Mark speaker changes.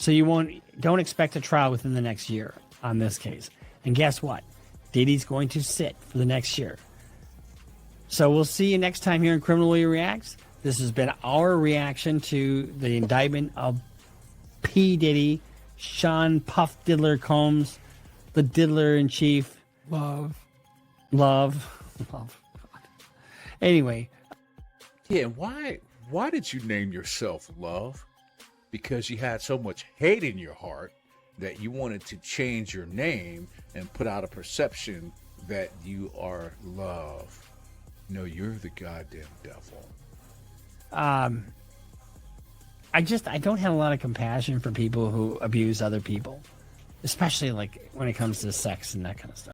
Speaker 1: So don't expect a trial within the next year on this case. And guess what? Diddy's going to sit for the next year. So we'll see you next time here in Criminally Reacts. This has been our reaction to the indictment of P. Diddy, Sean Puff Diddler Combs, the Diddler in Chief.
Speaker 2: Love.
Speaker 1: Anyway.
Speaker 3: Yeah, why did you name yourself Love? Because you had so much hate in your heart that you wanted to change your name and put out a perception that you are love. No, you're the goddamn devil.
Speaker 1: I don't have a lot of compassion for people who abuse other people, especially like when it comes to sex and that kind of stuff.